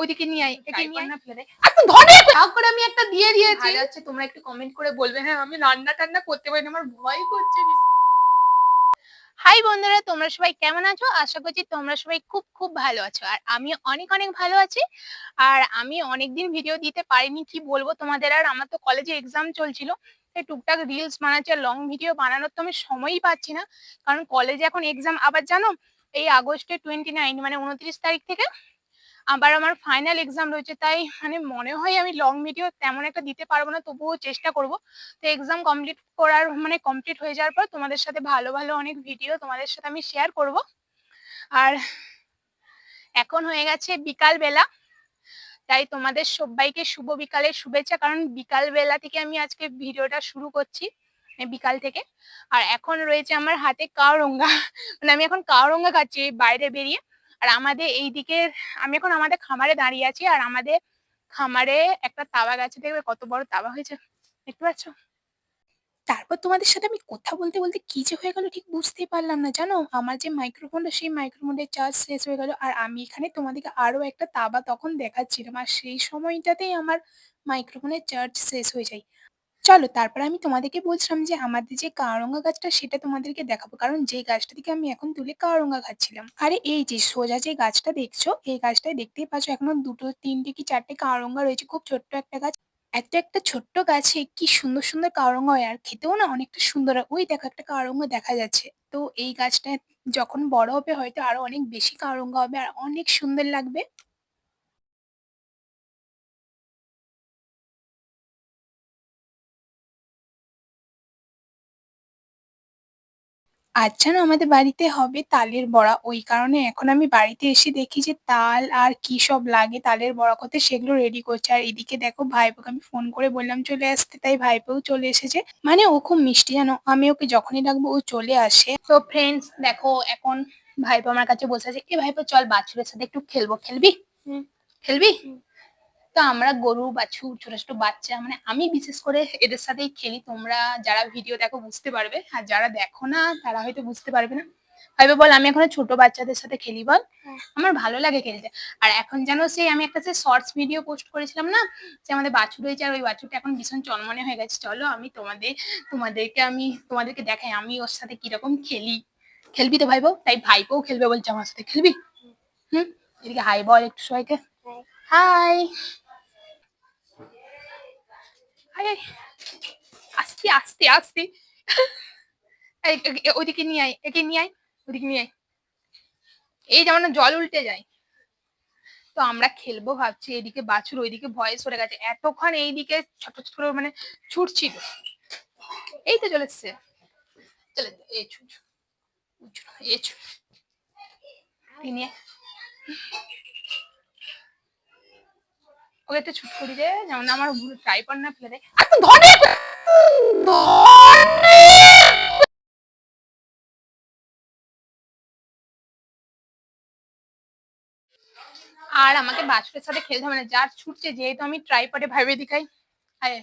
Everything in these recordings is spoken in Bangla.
ওইদিকে নিয়ে আয়, একে নিয়ে না ফেলে একটু ধরে ভাগ করে আমি একটা দিয়ে দিয়েছি। ভালো আছে, তোমরা একটু কমেন্ট করে বলবে। হ্যাঁ, আমি রান্না টান্না করতে পারি না, আমার ভয় করছে। হাই বন্ধুরা, তোমরা সবাই কেমন আছো? আশা করছি তোমরা সবাই খুব খুব ভালো আছো, আর আমি অনেক অনেক ভালো আছি। আর আমি অনেকদিন ভিডিও দিতে পারিনি, কি বলবো তোমাদের। আর আমার তো কলেজে এক্সাম চলছিল, তাই টুকটাক রিলস বানাচ্ছি, আর লং ভিডিও বানানোর তো আমি সময়ই পাচ্ছি না, কারণ কলেজে এখন এক্সাম। আবার জানো, এই আগস্টের 29 মানে 29 তারিখ থেকে আবার আমার ফাইনাল এক্সাম রয়েছে, তাই মানে মনে হয় আমি লং ভিডিও তেমন একটা দিতে পারবো না, তবুও চেষ্টা করব। তো এক্সাম কমপ্লিট করার মানে কমপ্লিট হয়ে যাওয়ার পর তোমাদের সাথে ভালো ভালো অনেক ভিডিও তোমাদের সাথে আমি শেয়ার করব। আর এখন হয়ে গেছে বিকাল বেলা, তাই তোমাদের সবাইকে শুভ বিকালের শুভেচ্ছা, কারণ বিকাল বেলা থেকে আমি আজকে ভিডিওটা শুরু করছি, বিকাল থেকে। আর এখন রয়েছে আমার হাতে কাওরঙ্গা, মানে আমি এখন কাওরঙ্গা খাচ্ছি বাইরে বেরিয়ে। আর আমাদের এইদিকে আমি এখন আমাদের খামারে দাঁড়িয়ে আছি, আর আমাদের খামারে একটা তাওয়া গাছে, দেখবে কত বড় তাওয়া হয়েছে, দেখতে পাচ্ছ? তারপর তোমাদের সাথে আমি কথা বলতে বলতে কি যে হয়ে গেল ঠিক বুঝতেই পারলাম না, জানো। আমার যে মাইক্রোফোনটা, সেই মাইক্রোফোনের চার্জ শেষ হয়ে গেল, আর আমি এখানে তোমাদেরকে আরো একটা তাওয়া তখন দেখাচ্ছিলাম, আর সেই সময়টাতেই আমার মাইক্রোফোনের চার্জ শেষ হয়ে যায়। চলো, তারপর আমি তোমাদেরকে বলছিলাম যে আমাদের যে কাওরঙ্গা গাছটা, সেটা তোমাদেরকে দেখাবো, কারণ যে গাছটা থেকে আমি এখন তুলে কাওরঙ্গা খাচ্ছিলাম। আরে এই যে সোজা যে গাছটা দেখছো, এই গাছটায় দেখতেই পাচ্ছ এখনো দুটো তিনটে কি চারটে কাওরঙ্গা রয়েছে, খুব ছোট্ট একটা গাছ। এত একটা ছোট্ট গাছে কি সুন্দর সুন্দর কাওরঙ্গা হয়, আর খেতেও না অনেকটা সুন্দর হয়। ওই দেখো একটা কাওরঙ্গা দেখা যাচ্ছে। তো এই গাছটা যখন বড় হবে হয়তো আরো অনেক বেশি কাওরঙ্গা হবে, আর অনেক সুন্দর লাগবে। আজ জানো আমাদের বাড়িতে হবে তালের বড়া, ওই কারণে এখন আমি বাড়িতে এসে দেখি যে তাল আর কি সব লাগে তালের বড়া করতে, সেগুলো রেডি করছে। আর এদিকে দেখো ভাইপোকে আমি ফোন করে বললাম চলে আসতে, তাই ভাইপোও চলে এসেছে। মানে ও খুব মিষ্টি জানো, আমি ওকে যখনই ডাকবো ও চলে আসে। তো ফ্রেন্ডস দেখো, এখন ভাইপো আমার কাছে বসে আছে, এ ভাইপো চল বাছুরের সাথে একটু খেলবো, খেলবি? খেলবি? তো আমরা গরু বাছুর ছোট ছোট বাচ্চা, মানে আমি বিশেষ করে এদের সাথেই খেলি। তোমরা যারা ভিডিও দেখো বুঝতে পারবে, আর যারা দেখো না তারা হয়তো বুঝতে পারবে না। ভাইবে বল, আমি এখন ছোট বাচ্চাদের সাথে খেলি, বল। আমার ভালো লাগে খেলতে। আর এখন জানো, সেই আমি একটা শর্টস ভিডিও পোস্ট করেছিলাম না, যে আমাদের বাছুর হয়েছে, আর ওই বাছুরটা এখন ভীষণ চনমনে হয়ে গেছে। চলো আমি তোমাদেরকে দেখাই আমি ওর সাথে কিরকম খেলি। খেলবি তো ভাইবো? তাই ভাইপোও খেলবে বলছে আমার সাথে, খেলবি? হুম, এদিকে হাই বল একটু সবাইকে। হাই। আরে আস্তে আস্তে আস্তে, ওইদিকে নিয়ে আয়, একে নিয়ে আয়, ওইদিকে নিয়ে আয়। এই যেমন জল উল্টে যায়। তো আমরা খেলবো ভাবছি, এদিকে বাছুর ওইদিকে ভয়ে সরে গেছে, এতক্ষণ এইদিকে ছোট ছোট মানে ছুটছিল। এই তো চলে এসছে, চলে এই ছুট এই ছুট নিয়ে ওকে একটা ছুট করি দে, যেমন আমার ট্রাইপড না ফেলে দেয়। আর তো ধরে আর আমাকে বাছুরের সাথে খেলতে হবে না, যার ছুটছে, যেহেতু আমি ট্রাইপডে ভাইবে দেখাই। হ্যাঁ,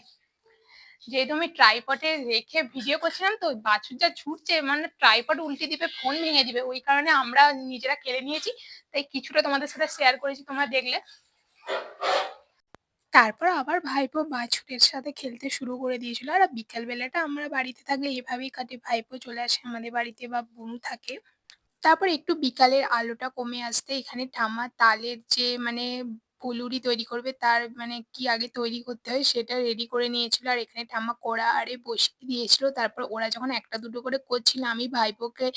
যেহেতু আমি ট্রাইপডে রেখে ভিডিও করছিলাম, তো বাছুর যা ছুটছে, মানে ট্রাইপড উল্টে দিবে, ফোন ভেঙে দিবে, ওই কারণে আমরা নিজেরা কেড়ে নিয়েছি। তাই কিছুটা তোমাদের সাথে শেয়ার করেছি, তোমরা দেখলে। তারপর আবার ভাইপো বাছুরের সাথে খেলতে শুরু করে দিয়েছিল। আর বিকেল বেলাটা আমরা বাড়িতে থাকলে এভাবেই কাটে, ভাইপো চলে আসে আমাদের বাড়িতে বা বুনু থাকে। তারপর একটু বিকালের আলোটা কমে আসতে এখানে ঠাম্মা তালের যে মানে ফুলুরি তৈরি করবে, তার মানে কি আগে তৈরি করতে হয় সেটা রেডি করে নিয়েছিল, আর এখানে ঠাম্মা কড়া আরে বসিয়ে দিয়েছিল। তারপর ওরা যখন একটা দুটো করে করছিল, আমি ভাইপোকে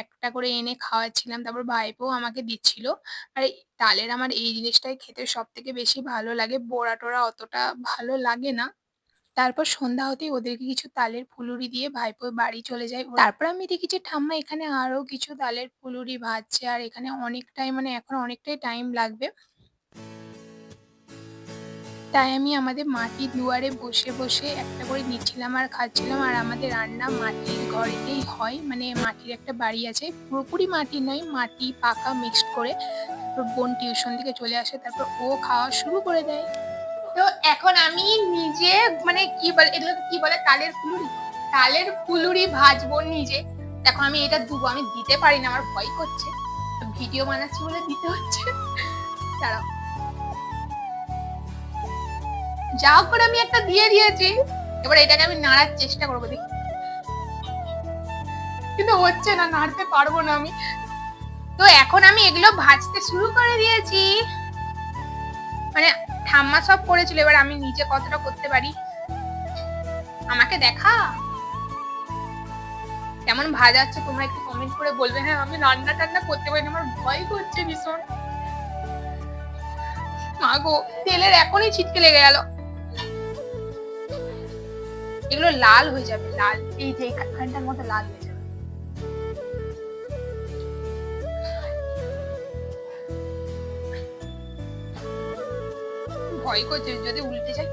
একটা করে এনে খাওয়াচ্ছিলাম, তারপর ভাইপো আমাকে দিচ্ছিল। আর তালের আমার এই জিনিসটাই খেতে সব থেকে বেশি ভালো লাগে, বড়া টোড়া অতটা ভালো লাগে না। তারপর সন্ধ্যা হতেই ওদেরকে কিছু তালের ফুলুরি দিয়ে ভাইপো বাড়ি চলে যায়। তারপর আমি দেখি যে ঠাম্মা এখানে আরো কিছু তালের ফুলুরি ভাজছে, আর এখানে অনেকটাই মানে এখন অনেকটাই টাইম লাগবে। তাই আমি আমাদের মাটির দুয়ারে বসে বসে একটা করে নিচ্ছিলাম আর খাচ্ছিলাম। আর আমাদের রান্না মাটির ঘরেতেই হয়, মানে মাটির একটা বাড়ি আছে, পুরোপুরি মাটি নয়, মাটি পাকা মিক্সড করে। তারপর বোন টিউশন থেকে চলে আসে, তারপর ও খাওয়া শুরু করে দেয়। তো এখন আমি নিজে মানে কি বলে এগুলোকে, কি বলে, তালের ফুলুরি ভাজবো নিজে। দেখো আমি এটা দুবো, আমি দিতে পারি না, আমার ভয় করছে। ভিডিও বানাচ্ছি বলে দিতে হচ্ছে। দাঁড়াও, যা করে আমি একটা দিয়ে দিয়েছি, এবার এটাকে আমি নাড়ার চেষ্টা করবো, দেখি, কিন্তু হচ্ছে না, নাড়তে পারবো না আমি। তো এখন আমি এগুলো ভাজতে শুরু করে দিয়েছি, মানে ঠাম্মা সব করেছিল, এবার আমি নিজে কতটা করতে পারি আমাকে দেখা। কেমন ভাজা হচ্ছে তোমরা একটু কমেন্ট করে বলবে। হ্যাঁ, আমি রান্না টান্না করতে পারি না, আমার ভয় করছে ভীষণ। মা গো, তেলের এখনই ছিটকে লেগে গেল। এগুলো লাল হয়ে যাবে, লাল, এই যে এইখানটার মতো লাল হয়ে যাবে। ভয় করছে যদি উল্টে যায়।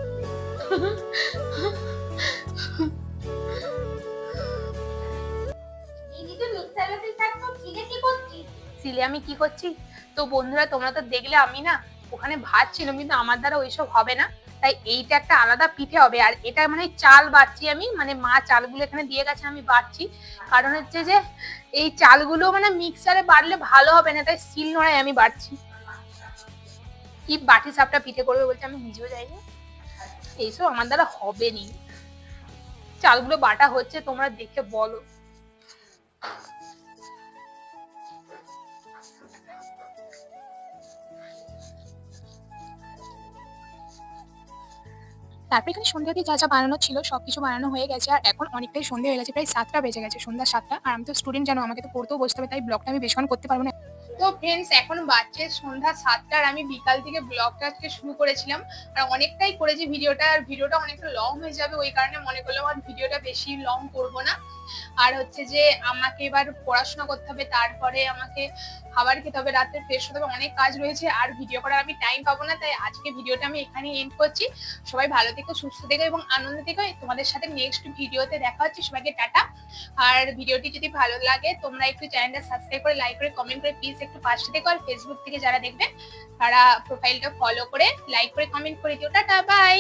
সিলে আমি কি করছি, তো বন্ধুরা তোমরা তো দেখলে আমি না ওখানে ভাজছিলাম, কিন্তু আমার দ্বারা ওইসব হবে না, তাই এইটা একটা আলাদা পিঠে হবে। আর এটা মানে চাল বাটছি আমি, মানে মা চালগুলো এখানে দিয়ে গেছে, আমি বাটছি। কারণ হচ্ছে যে এই চালগুলো মানে মিক্সারে বাটলে ভালো হবে না, তাই শিল নোড়ায় আমি বাটছি। কি বাটি সাপটা পিঠে করবে বলছে, আমি নিজেও যাইনি, এইসব আমার দ্বারা হবে নি। চালগুলো বাটা হচ্ছে, তোমরা দেখে বলো। তারপরে এখানে সন্ধ্যা দিয়ে যা যা বানানো ছিল সবকিছু বানানো হয়ে গেছে, আর এখন অনেকটাই সন্ধ্যে হয়ে গেছে, প্রায় 7টা বেজে গেছে, সন্ধ্যা 7টা। আর আমি তো স্টুডেন্ট, জানো আমাকে তো পড়তেও বসতে হবে, তাই ব্লগটা আমি বেশিক্ষণ করতে পারবো না। তো ফ্রেন্ডস, এখন বাজছে সন্ধ্যা 7টা, আর আমি বিকাল থেকে ব্লগটা আজকে শুরু করেছিলাম, আর অনেকটাই করেছি ভিডিওটা, আর ভিডিওটা অনেকটা লং হয়ে যাবে, ওই কারণে মনে করলাম আর ভিডিওটা বেশি লং করব না। আর হচ্ছে যে আমাকে এবার পড়াশোনা করতে হবে, তারপরে আমাকে খাবার খেতে হবে, রাতে ফ্রেশ হতে হবে, অনেক কাজ রয়েছে, আর ভিডিও করার আমি টাইম পাবো না, তাই আজকে ভিডিওটা আমি এখানেই এন্ড করছি। সবাই ভালো থেকো, সুস্থ থেকো এবং আনন্দ থেকো। তোমাদের সাথে নেক্সট ভিডিওতে দেখা হচ্ছে। সবাইকে টাটা। আর ভিডিওটি যদি ভালো লাগে তোমরা একটু চ্যানেলটা সাবস্ক্রাইব করে, লাইক করে, কমেন্ট করে প্লিজ একটু পাশে থেকো। আর ফেসবুক থেকে যারা দেখবে তারা প্রোফাইলটা ফলো করে, লাইক করে, কমেন্ট করে দিও। Tata, by.